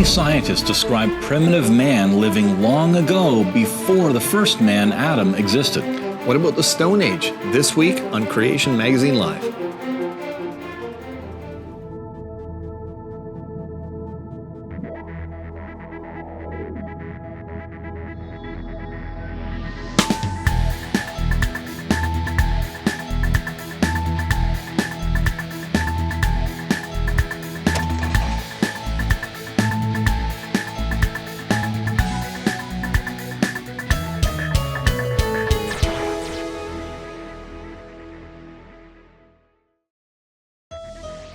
Many scientists describe primitive man living long ago before the first man, Adam, existed. What about the Stone Age? This week on Creation Magazine Live.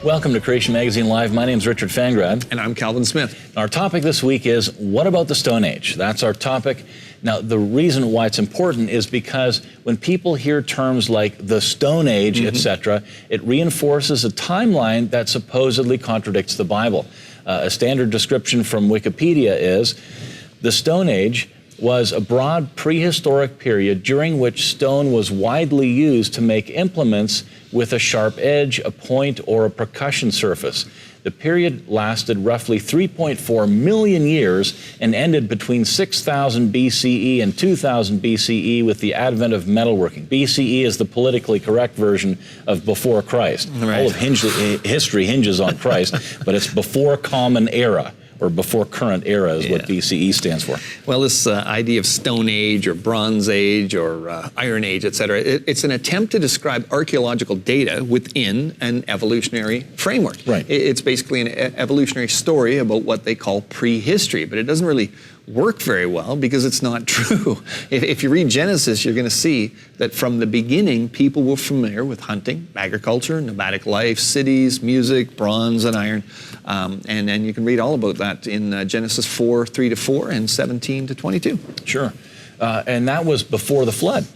Welcome to Creation Magazine Live. My name is Richard Fangrad. And I'm Calvin Smith. Our topic this week is, what about the Stone Age? That's our topic. Now, the reason why it's important is because when people hear terms like the Stone Age, etc., it reinforces a timeline that supposedly contradicts the Bible. A standard description from Wikipedia is, the Stone Age was a broad prehistoric period during which stone was widely used to make implements with a sharp edge, a point, or a percussion surface. The period lasted roughly 3.4 million years and ended between 6000 BCE and 2000 BCE with the advent of metalworking. BCE is the politically correct version of before Christ. Right. All of history hinges on Christ, but it's before Common Era, or before current era is what BCE stands for. Well, this idea of Stone Age or Bronze Age or Iron Age, etc., it's an attempt to describe archaeological data within an evolutionary framework. Right. It's basically an evolutionary story about what they call prehistory, but it doesn't really work very well because it's not true. If you read Genesis, you're going to see that from the beginning, people were familiar with hunting, agriculture, nomadic life, cities, music, bronze and iron. And you can read all about that in Genesis 4, 3-4 and 17 to 22. Sure. And that was before the flood.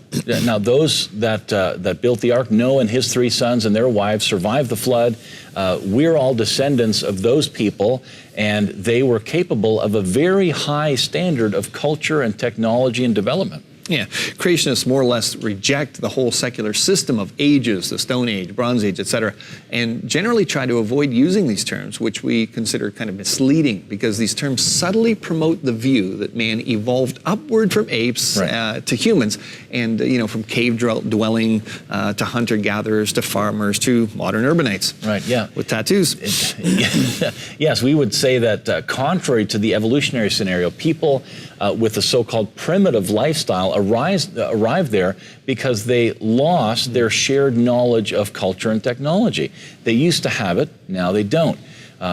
Now, those that built the ark, Noah and his 3 sons and their wives, survived the flood. We're all descendants of those people, and they were capable of a very high standard of culture and technology and development. Yeah, creationists more or less reject the whole secular system of ages, the Stone Age, Bronze Age, etc., and generally try to avoid using these terms, which we consider kind of misleading because these terms subtly promote the view that man evolved upward from apes to humans, and from cave dwelling to hunter-gatherers to farmers to modern urbanites. Right. Yeah. With tattoos. Yes, we would say that contrary to the evolutionary scenario, people with the so-called primitive lifestyle arrived there because they lost their shared knowledge of culture and technology. They used to have it, now they don't.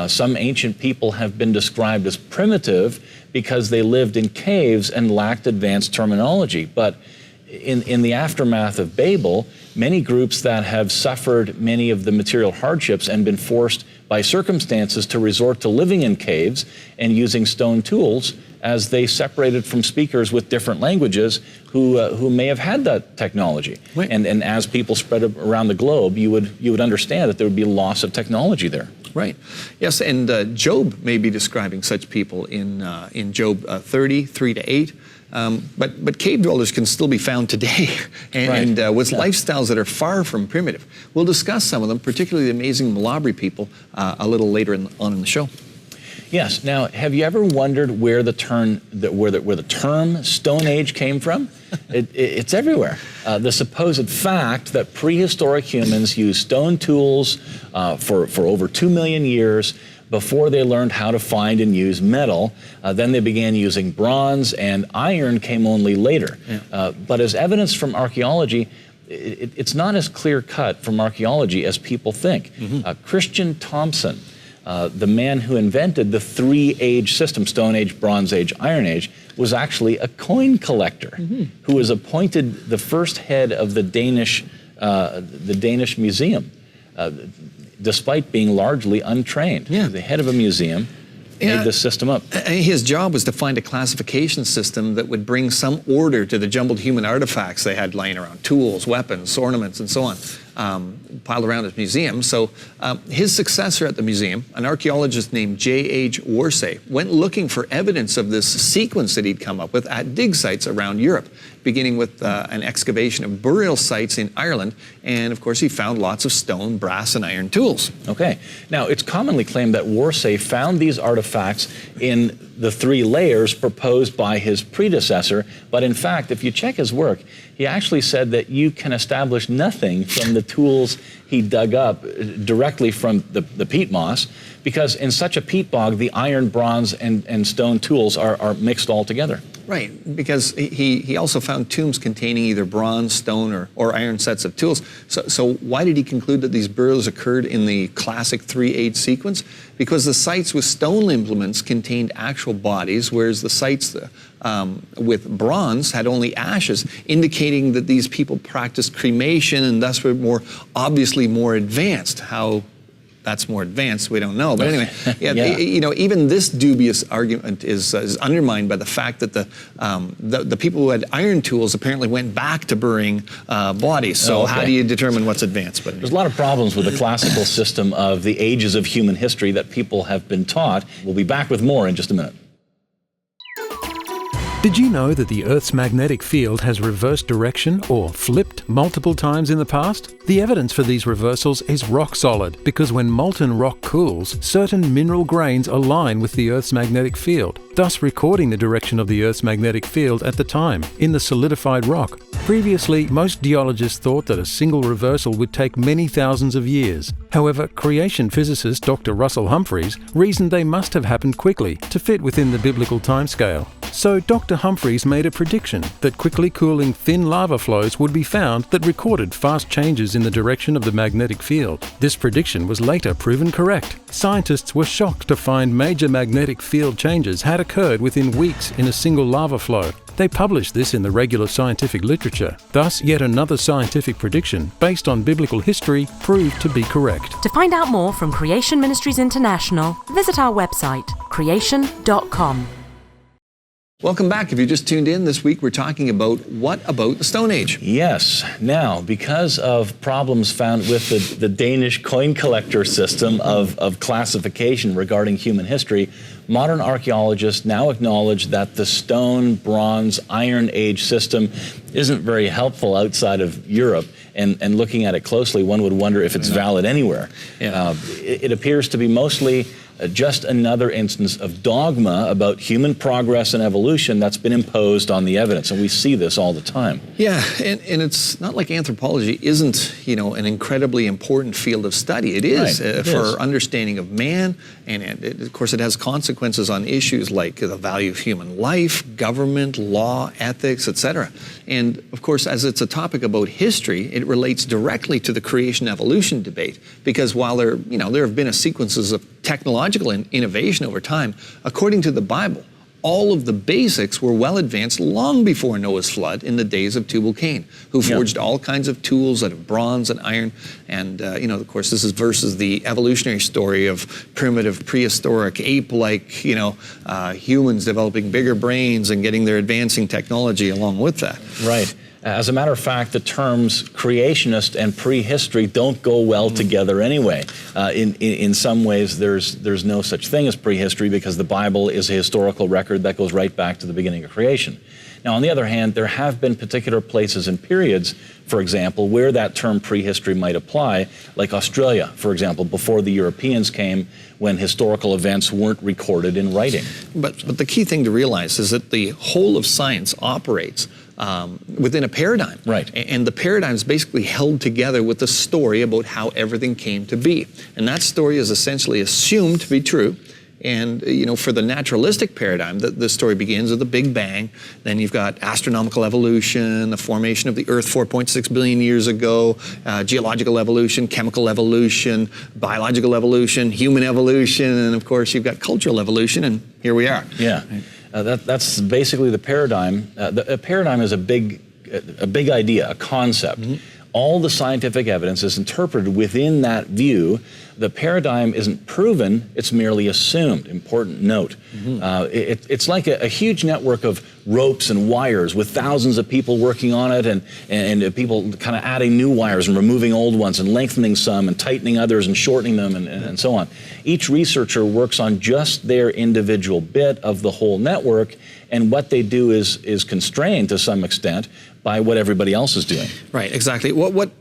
Some ancient people have been described as primitive because they lived in caves and lacked advanced terminology. But in the aftermath of Babel, many groups that have suffered many of the material hardships and been forced by circumstances to resort to living in caves and using stone tools as they separated from speakers with different languages who may have had that technology. Right. And as people spread around the globe, you would understand that there would be loss of technology there. Right. Yes, and Job may be describing such people in Job 30, 3-8. But cave dwellers can still be found today, and with lifestyles that are far from primitive. We'll discuss some of them, particularly the amazing Malabri people, a little later on in the show. Yes. Now, have you ever wondered where the term Stone Age came from? It's everywhere. The supposed fact that prehistoric humans used stone tools for over 2 million years before they learned how to find and use metal. Then they began using bronze, and iron came only later. Yeah. But as evidence from archaeology, it's not as clear-cut from archaeology as people think. Christian Thompson, the man who invented the 3-age system, Stone Age, Bronze Age, Iron Age, was actually a coin collector who was appointed the first head of the Danish museum, despite being largely untrained. Yeah. The head of a museum made this system up. His job was to find a classification system that would bring some order to the jumbled human artifacts they had lying around, tools, weapons, ornaments, and so on. piled around his museum. So his successor at the museum, an archaeologist named J.H. Worsay, went looking for evidence of this sequence that he'd come up with at dig sites around Europe, beginning with an excavation of burial sites in Ireland. And of course, he found lots of stone, brass, and iron tools. Okay. Now, it's commonly claimed that Worsay found these artifacts in the 3 layers proposed by his predecessor. But in fact, if you check his work, he actually said that you can establish nothing from the tools he dug up directly from the peat moss, because in such a peat bog, the iron, bronze, and stone tools are mixed all together. Right, because he also found tombs containing either bronze, stone, or iron sets of tools. So why did he conclude that these burials occurred in the classic 3-age sequence? Because the sites with stone implements contained actual bodies, whereas the sites with bronze had only ashes, indicating that these people practiced cremation and thus were obviously more advanced. How that's more advanced, we don't know. But anyway, even this dubious argument is undermined by the fact that the people who had iron tools apparently went back to burying bodies. So how do you determine what's advanced? But there's a lot of problems with the classical system of the ages of human history that people have been taught. We'll be back with more in just a minute. Did you know that the Earth's magnetic field has reversed direction or flipped multiple times in the past? The evidence for these reversals is rock solid, because when molten rock cools, certain mineral grains align with the Earth's magnetic field, thus recording the direction of the Earth's magnetic field at the time in the solidified rock. Previously, most geologists thought that a single reversal would take many thousands of years. However, creation physicist Dr. Russell Humphreys reasoned they must have happened quickly to fit within the biblical timescale. So Dr. Humphreys made a prediction that quickly cooling thin lava flows would be found that recorded fast changes in the direction of the magnetic field. This prediction was later proven correct. Scientists were shocked to find major magnetic field changes had occurred within weeks in a single lava flow. They published this in the regular scientific literature. Thus, yet another scientific prediction based on biblical history proved to be correct. To find out more from Creation Ministries International, visit our website, creation.com. Welcome back. If you just tuned in, this week we're talking about what about the Stone Age? Yes. Now, because of problems found with the Danish coin collector system of classification regarding human history, modern archaeologists now acknowledge that the Stone, Bronze, Iron Age system isn't very helpful outside of Europe. And looking at it closely, one would wonder if it's valid anywhere. Yeah. It appears to be mostly just another instance of dogma about human progress and evolution that's been imposed on the evidence, and we see this all the time. Yeah, and it's not like anthropology isn't, an incredibly important field of study. It is for understanding of man, and of course it has consequences on issues like the value of human life, government, law, ethics, etc. And of course, as it's a topic about history, it relates directly to the creation-evolution debate, because while there have been sequences of technological innovation over time, according to the Bible, all of the basics were well advanced long before Noah's flood in the days of Tubal-Cain, who forged all kinds of tools out of bronze and iron. And, of course, this is versus the evolutionary story of primitive, prehistoric, ape-like, humans developing bigger brains and getting their advancing technology along with that. Right. As a matter of fact, the terms creationist and prehistory don't go well together anyway. In some ways, there's no such thing as prehistory, because the Bible is a historical record that goes right back to the beginning of creation. Now, on the other hand, there have been particular places and periods, for example, where that term prehistory might apply, like Australia, for example, before the Europeans came, when historical events weren't recorded in writing. But the key thing to realize is that the whole of science operates within a paradigm. Right. And the paradigm is basically held together with a story about how everything came to be. And that story is essentially assumed to be true. And, for the naturalistic paradigm, the story begins with the Big Bang. Then you've got astronomical evolution, the formation of the Earth 4.6 billion years ago, geological evolution, chemical evolution, biological evolution, human evolution, and of course you've got cultural evolution, and here we are. Yeah, that's basically the paradigm. A paradigm is a big idea, a concept. all the scientific evidence is interpreted within that view. The paradigm isn't proven, it's merely assumed. Important note. It's like a huge network of ropes and wires with thousands of people working on it, and people kind of adding new wires and removing old ones and lengthening some and tightening others and shortening them and so on. Each researcher works on just their individual bit of the whole network, and what they do is constrained to some extent by what everybody else is doing. Right, exactly. What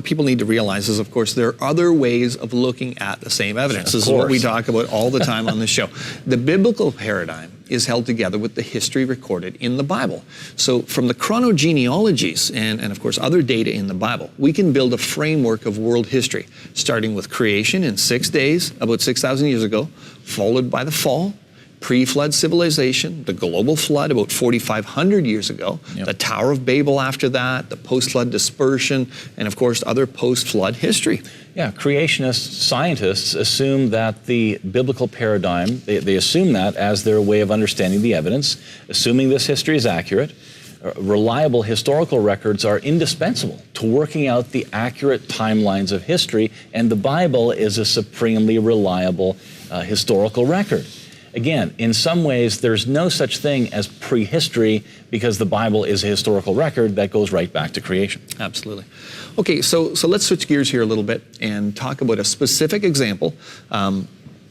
people need to realize is, of course, there are other ways of looking at the same evidence. This is what we talk about all the time on this show. The biblical paradigm is held together with the history recorded in the Bible. So from the chronogenealogies and of course other data in the Bible, we can build a framework of world history, starting with creation in 6 days, about 6,000 years ago, followed by the fall, pre-flood civilization, the global flood about 4,500 years ago, the Tower of Babel after that, the post-flood dispersion, and of course other post-flood history. Yeah, creationist scientists assume that the biblical paradigm, they assume that as their way of understanding the evidence, assuming this history is accurate. Reliable historical records are indispensable to working out the accurate timelines of history, and the Bible is a supremely reliable historical record. Again, in some ways, there's no such thing as prehistory because the Bible is a historical record that goes right back to creation. Absolutely. Okay, so let's switch gears here a little bit and talk about a specific example.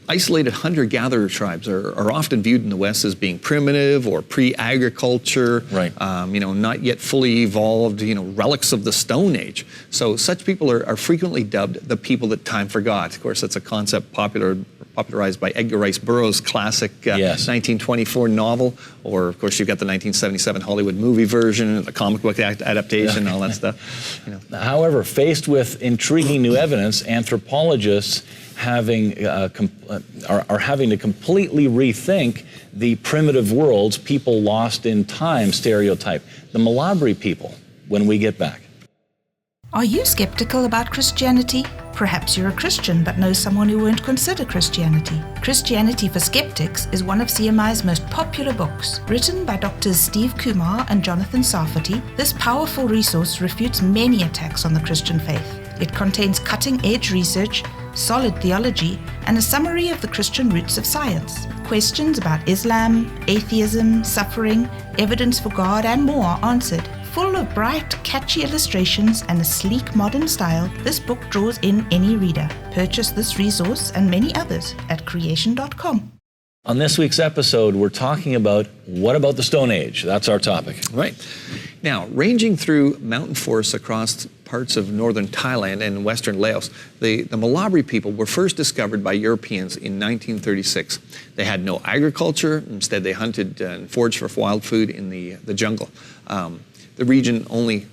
Isolated hunter-gatherer tribes are often viewed in the West as being primitive or pre-agriculture, right. Not yet fully evolved, relics of the Stone Age. So such people are frequently dubbed the people that time forgot. Of course, that's a concept popularized by Edgar Rice Burroughs' classic 1924 novel, or of course you've got the 1977 Hollywood movie version, the comic book adaptation, all that stuff. However, faced with intriguing new evidence, anthropologists are having to completely rethink the primitive worlds, people lost in time stereotype. The Malabri people, when we get back. Are you skeptical about Christianity? Perhaps you're a Christian but know someone who won't consider Christianity. Christianity for Skeptics is one of CMI's most popular books. Written by Drs. Steve Kumar and Jonathan Sarfati, this powerful resource refutes many attacks on the Christian faith. It contains cutting-edge research, solid theology, and a summary of the Christian roots of science. Questions about Islam, atheism, suffering, evidence for God, and more are answered. Full of bright, catchy illustrations and a sleek modern style, this book draws in any reader. Purchase this resource and many others at creation.com. On this week's episode, we're talking about what about the Stone Age? That's our topic. Right. Now, ranging through mountain forests across parts of northern Thailand and western Laos, the Malabri people were first discovered by Europeans in 1936. They had no agriculture. Instead, they hunted and foraged for wild food in the jungle. The region only,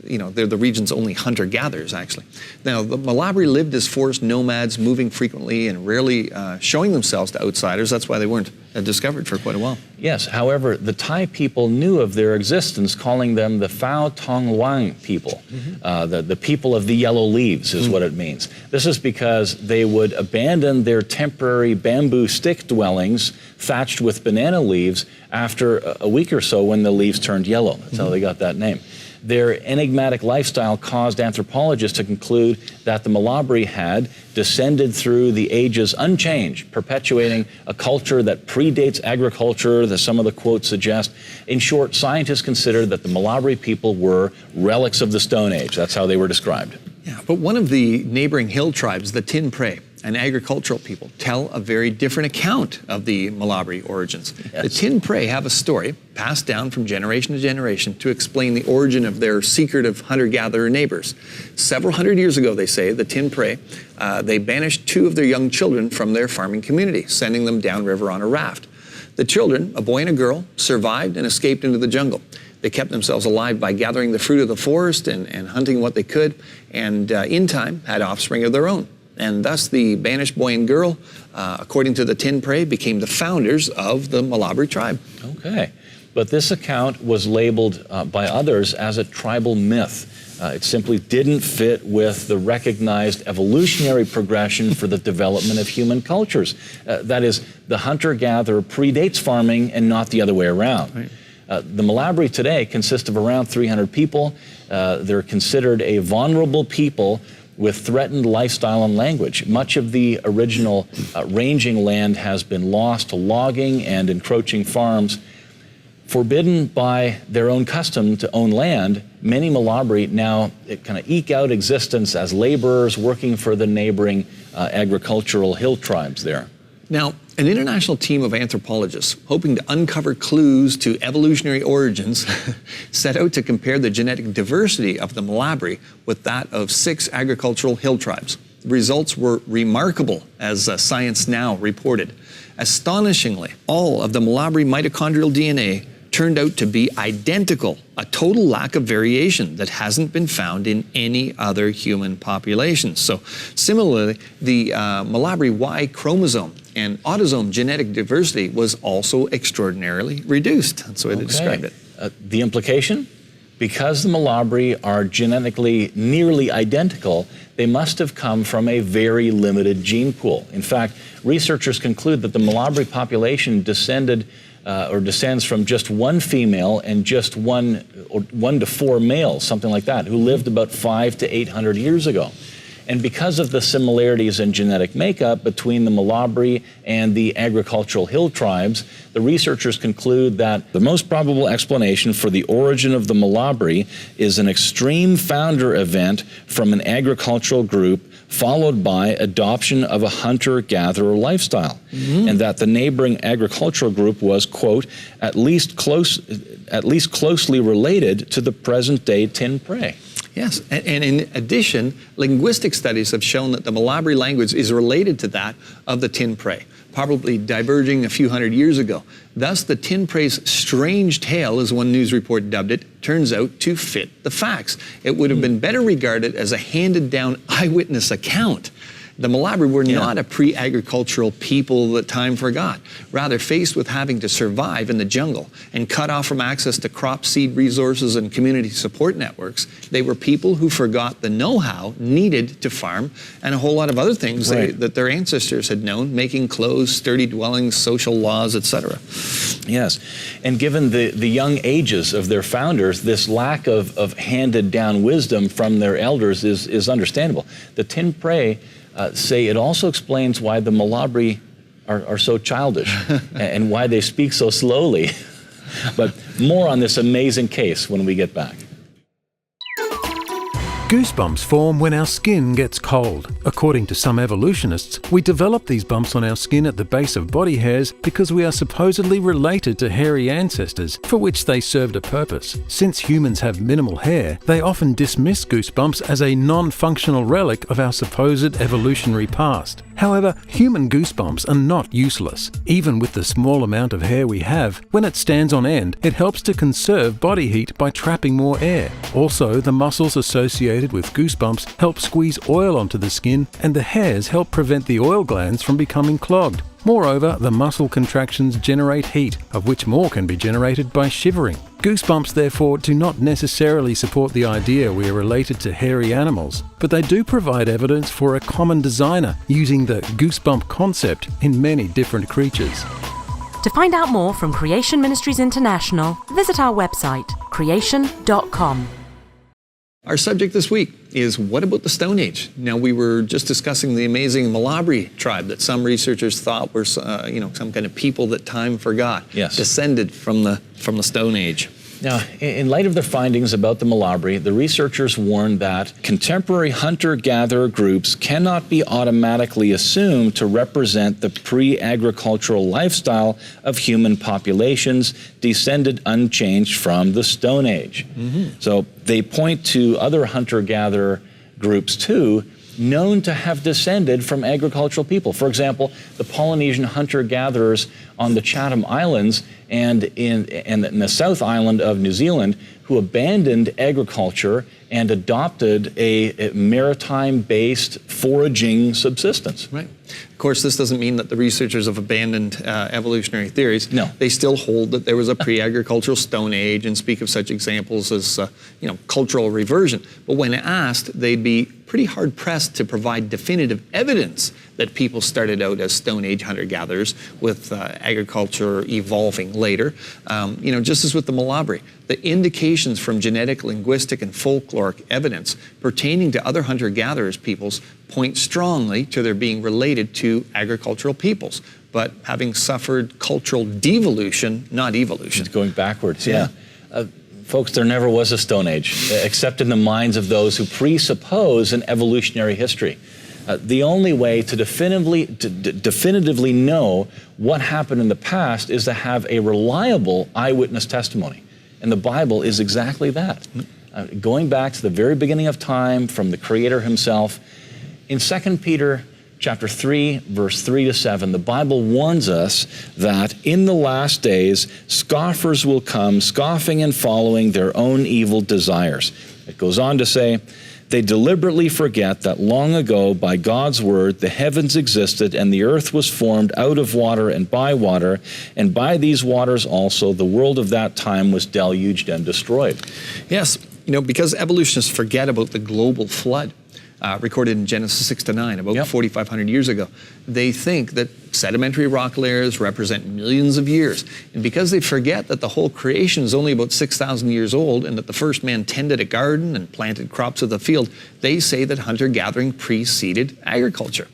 they're the region's only hunter-gatherers, actually. Now, the Malabri lived as forest nomads, moving frequently and rarely showing themselves to outsiders. That's why they weren't discovered for quite a while. Yes, however, the Thai people knew of their existence, calling them the Phao Thong Luang people. The people of the yellow leaves is what it means. This is because they would abandon their temporary bamboo stick dwellings thatched with banana leaves after a week or so when the leaves turned yellow. That's how they got that name. Their enigmatic lifestyle caused anthropologists to conclude that the Malabri had descended through the ages unchanged, perpetuating a culture that predates agriculture, as some of the quotes suggest. In short, scientists consider that the Malabri people were relics of the Stone Age. That's how they were described. Yeah, but one of the neighboring hill tribes, the Tin Prey, an agricultural people, tell a very different account of the Malabri origins. Yes. The Tin Prey have a story passed down from generation to generation to explain the origin of their secretive hunter-gatherer neighbors. Several hundred years ago, they say, the Tin Prey, they banished 2 of their young children from their farming community, sending them downriver on a raft. The children, a boy and a girl, survived and escaped into the jungle. They kept themselves alive by gathering the fruit of the forest and hunting what they could, and in time had offspring of their own. And thus the banished boy and girl, according to the Tin Prey, became the founders of the Malabri tribe. Okay, but this account was labeled by others as a tribal myth. It simply didn't fit with the recognized evolutionary progression for the development of human cultures. That is, the hunter-gatherer predates farming and not the other way around. Right. The Malabri today consist of around 300 people. They're considered a vulnerable people with threatened lifestyle and language. Much of the original ranging land has been lost to logging and encroaching farms. Forbidden by their own custom to own land, many Malabri now kind of eke out existence as laborers working for the neighboring agricultural hill tribes there. Now, an international team of anthropologists hoping to uncover clues to evolutionary origins set out to compare the genetic diversity of the Malabri with that of 6 agricultural hill tribes. The results were remarkable, as Science Now reported. Astonishingly, all of the Malabri mitochondrial DNA turned out to be identical, a total lack of variation that hasn't been found in any other human population. So similarly, the Malabri Y chromosome and autosome genetic diversity was also extraordinarily reduced. That's the way they described it. The implication? Because the Malabri are genetically nearly identical, they must have come from a very limited gene pool. In fact, researchers conclude that the Malabri population descends from just one female and just one to 4 males, something like that, who lived about 500 to 800 years ago. And because of the similarities in genetic makeup between the Malabri and the agricultural hill tribes, the researchers conclude that the most probable explanation for the origin of the Malabri is an extreme founder event from an agricultural group followed by adoption of a hunter-gatherer lifestyle, and that the neighboring agricultural group was, quote, at least closely related to the present-day tin prey. Yes, and in addition, linguistic studies have shown that the Malabri language is related to that of the tin prey, probably diverging a few hundred years ago. Thus, the tin prey's strange tale, as one news report dubbed it, turns out to fit the facts. It would have been better regarded as a handed-down eyewitness account. The Malabri were not a pre-agricultural people that time forgot. Rather, faced with having to survive in the jungle and cut off from access to crop seed resources and community support networks, they were people who forgot the know-how needed to farm and a whole lot of other things that their ancestors had known, making clothes, sturdy dwellings, social laws, etc. Yes, and given the young ages of their founders, this lack of handed-down wisdom from their elders is understandable. The tin prey say it also explains why the Malabri are so childish and why they speak so slowly. But more on this amazing case when we get back. Goosebumps form when our skin gets cold. According to some evolutionists, we develop these bumps on our skin at the base of body hairs because we are supposedly related to hairy ancestors for which they served a purpose. Since humans have minimal hair, they often dismiss goosebumps as a non-functional relic of our supposed evolutionary past. However, human goosebumps are not useless. Even with the small amount of hair we have, when it stands on end, it helps to conserve body heat by trapping more air. Also, the muscles associated with goosebumps help squeeze oil onto the skin, and the hairs help prevent the oil glands from becoming clogged. Moreover, the muscle contractions generate heat, of which more can be generated by shivering. Goosebumps, therefore, do not necessarily support the idea we are related to hairy animals, but they do provide evidence for a common designer using the goosebump concept in many different creatures. To find out more from Creation Ministries International, visit our website, creation.com. Our subject this week is, what about the Stone Age? Now, we were just discussing the amazing Malabri tribe that some researchers thought were, some kind of people that time forgot, descended from the Stone Age. Now, in light of their findings about the Malabri, the researchers warned that contemporary hunter-gatherer groups cannot be automatically assumed to represent the pre-agricultural lifestyle of human populations descended unchanged from the Stone Age. So they point to other hunter-gatherer groups too, known to have descended from agricultural people. For example, the Polynesian hunter-gatherers on the Chatham Islands and in the South Island of New Zealand, who abandoned agriculture and adopted a maritime-based foraging subsistence. Right. Of course, this doesn't mean that the researchers have abandoned evolutionary theories. No. They still hold that there was a pre-agricultural Stone Age and speak of such examples as, cultural reversion. But when asked, they'd be pretty hard-pressed to provide definitive evidence that people started out as Stone Age hunter-gatherers, with agriculture evolving later. Just as with the Malabri, the indications from genetic, linguistic, and folkloric evidence pertaining to other hunter-gatherers peoples point strongly to their being related to agricultural peoples, but having suffered cultural devolution, not evolution. It's going backwards, yeah. Folks, there never was a Stone Age, except in the minds of those who presuppose an evolutionary history. The only way to definitively know what happened in the past is to have a reliable eyewitness testimony. And the Bible is exactly that. Going back to the very beginning of time, from the Creator himself. In 2 Peter chapter 3, verse 3 to 7, the Bible warns us that in the last days, scoffers will come, scoffing and following their own evil desires. It goes on to say, they deliberately forget that long ago, by God's word, the heavens existed and the earth was formed out of water, and by these waters also the world of that time was deluged and destroyed. Yes, because evolutionists forget about the global flood, recorded in Genesis 6 to 9, about 4,500 years ago. They think that sedimentary rock layers represent millions of years. And because they forget that the whole creation is only about 6,000 years old and that the first man tended a garden and planted crops of the field, they say that hunter-gathering preceded agriculture.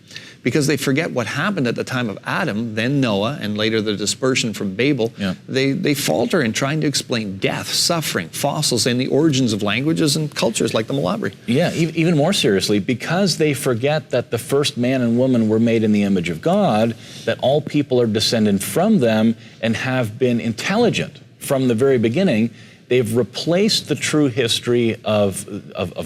Because they forget what happened at the time of Adam, then Noah, and later the dispersion from Babel, they falter in trying to explain death, suffering, fossils, and the origins of languages and cultures like the Malabri. Yeah, even more seriously, because they forget that the first man and woman were made in the image of God, that all people are descended from them and have been intelligent from the very beginning. They've replaced the true history of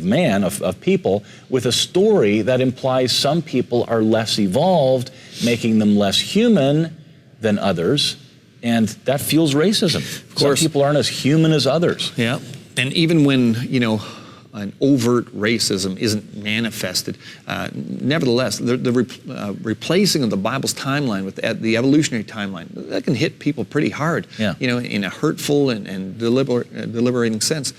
man, of people, with a story that implies some people are less evolved, making them less human than others, and that fuels racism. Of course, some people aren't as human as others. Yeah, and even when, an overt racism isn't manifested, nevertheless, the replacing of the Bible's timeline with the evolutionary timeline, that can hit people pretty hard, in a hurtful and deliberating sense.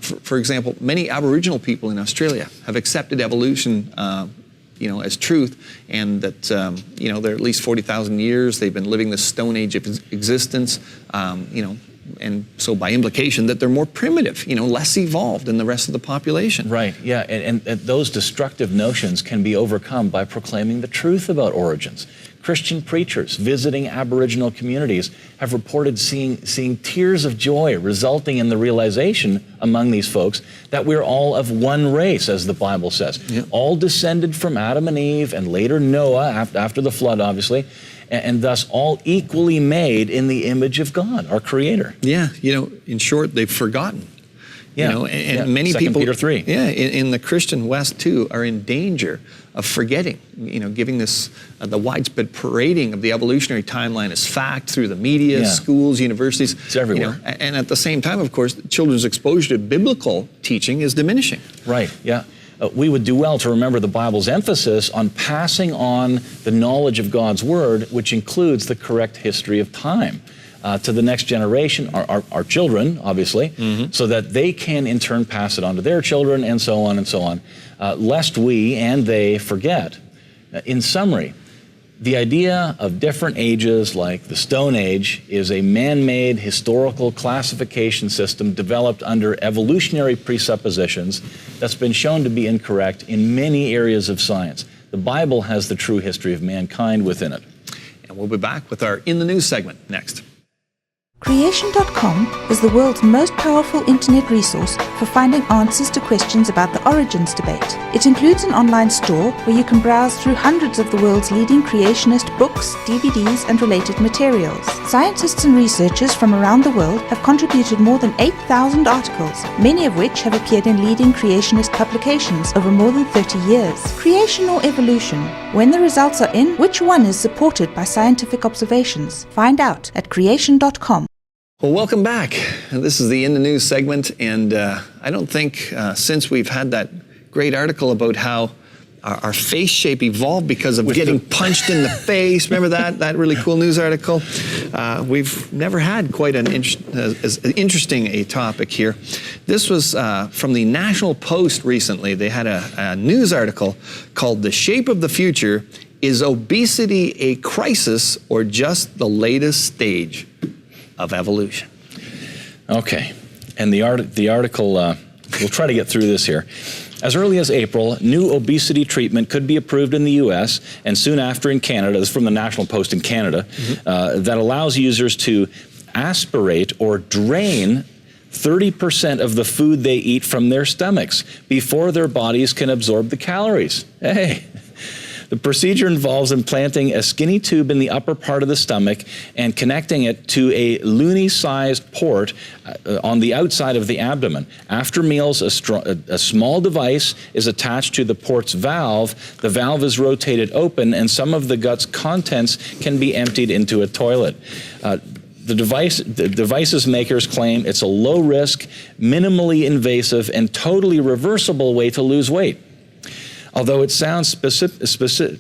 For example, many Aboriginal people in Australia have accepted evolution as truth, and that, they're at least 40,000 years, they've been living this Stone Age existence, and so by implication that they're more primitive, less evolved than the rest of the population. Right, yeah, and those destructive notions can be overcome by proclaiming the truth about origins. Christian preachers visiting Aboriginal communities have reported seeing tears of joy resulting in the realization among these folks that we're all of one race, as the Bible says. Yep. All descended from Adam and Eve, and later Noah, after the flood, obviously, and thus all equally made in the image of God, our Creator. Yeah, in short, they've forgotten. Many 2 people, Peter 3. Yeah, in the Christian West too, are in danger of forgetting, giving this, the widespread parading of the evolutionary timeline as fact through the media, schools, universities. It's everywhere. And at the same time, of course, children's exposure to biblical teaching is diminishing. Right, yeah. We would do well to remember the Bible's emphasis on passing on the knowledge of God's Word, which includes the correct history of time, to the next generation, our children, obviously, so that they can in turn pass it on to their children, and so on, lest we and they forget. In summary, the idea of different ages like the Stone Age is a man-made historical classification system developed under evolutionary presuppositions that's been shown to be incorrect in many areas of science. The Bible has the true history of mankind within it. And we'll be back with our In the News segment next. Creation.com is the world's most powerful internet resource for finding answers to questions about the origins debate. It includes an online store where you can browse through hundreds of the world's leading creationist books, DVDs, and related materials. Scientists and researchers from around the world have contributed more than 8,000 articles, many of which have appeared in leading creationist publications over more than 30 years. Creation or evolution? When the results are in, which one is supported by scientific observations? Find out at creation.com. Well, welcome back. This is the In the News segment, and I don't think since we've had that great article about how our face shape evolved because of getting punched in the face. Remember that really cool news article? We've never had quite as interesting a topic here. This was from the National Post recently. They had a news article called "The Shape of the Future Is obesity a crisis or just the latest stage of evolution? Okay, and the article, we'll try to get through this here. As early as April, new obesity treatment could be approved in the U.S. and soon after in Canada. This is from the National Post in Canada, that allows users to aspirate or drain 30% of the food they eat from their stomachs before their bodies can absorb the calories. Hey. The procedure involves implanting a skinny tube in the upper part of the stomach and connecting it to a loonie-sized port on the outside of the abdomen. After meals, a small device is attached to the port's valve. The valve is rotated open, and some of the gut's contents can be emptied into a toilet. The device's makers claim it's a low-risk, minimally invasive, and totally reversible way to lose weight. Although it sounds suspiciously,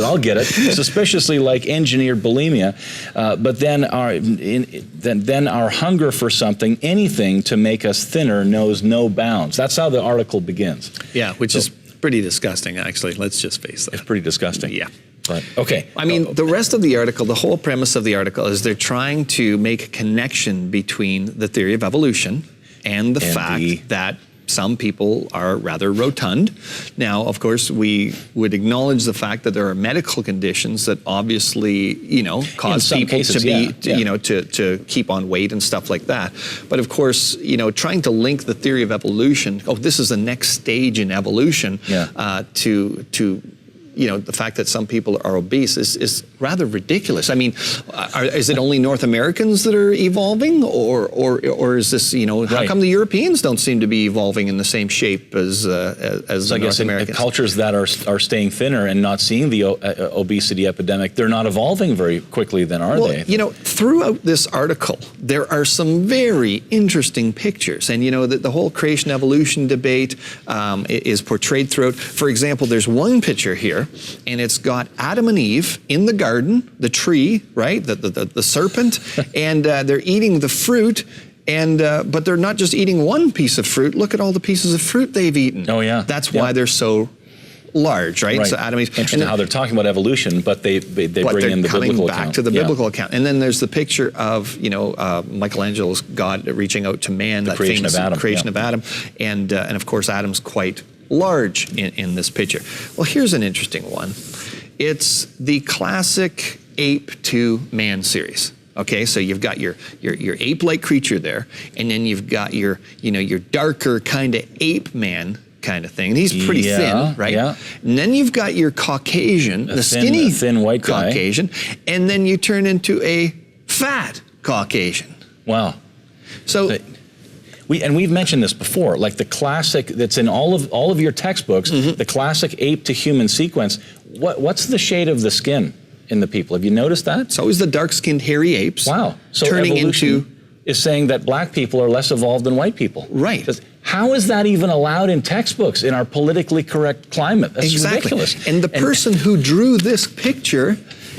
I'll get it, suspiciously like engineered bulimia, but then our hunger for something, anything to make us thinner, knows no bounds. That's how the article begins. Yeah, which is pretty disgusting, actually. Let's just face that. It's pretty disgusting. Yeah. But, okay. I mean, the rest of the article, the whole premise of the article is they're trying to make a connection between the theory of evolution and the fact that some people are rather rotund. Now, of course, we would acknowledge the fact that there are medical conditions that obviously, cause people to be, to keep on weight and stuff like that. But of course, trying to link the theory of evolution, this is the next stage in evolution, to the fact that some people are obese is rather ridiculous. I mean, is it only North Americans that are evolving, or is this, how come the Europeans don't seem to be evolving in the same shape as the North Americans? Cultures that are staying thinner and not seeing the obesity epidemic, they're not evolving very quickly then, are they? Throughout this article, there are some very interesting pictures, and the whole creation evolution debate is portrayed throughout. For example, there's one picture here, and it's got Adam and Eve in the garden, the tree, right, the serpent, and they're eating the fruit, and but they're not just eating one piece of fruit. Look at all the pieces of fruit they've eaten. Oh yeah. That's why they're so large, right? So Adam and Eve. Interesting how they're talking about evolution, but they bring in the biblical account. Back to the biblical account. And then there's the picture of, Michelangelo's God reaching out to man, the that creation famous of Adam. creation of Adam. And of course, Adam's quite large in this picture. Well, here's an interesting one. It's the classic ape to man series. Okay, so you've got your ape-like creature there, and then you've got your darker kind of ape man kind of thing. And he's pretty thin, right? Yeah. And then you've got your Caucasian, the skinny thin white Caucasian, guy. And then you turn into a fat Caucasian. Wow. So we've mentioned this before, like the classic that's in all of your textbooks, the classic ape to human sequence. What's the shade of the skin in the people? Have you noticed that? It's always the dark-skinned hairy apes. Wow. So turning evolution is saying that black people are less evolved than white people. Right. How is that even allowed in textbooks in our politically correct climate? That's ridiculous. And the person who drew this picture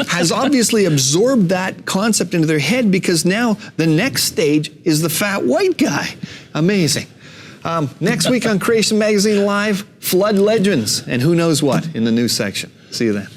has obviously absorbed that concept into their head, because now the next stage is the fat white guy. Amazing. Next week on Creation Magazine Live, flood legends and who knows what in the news section. See you then.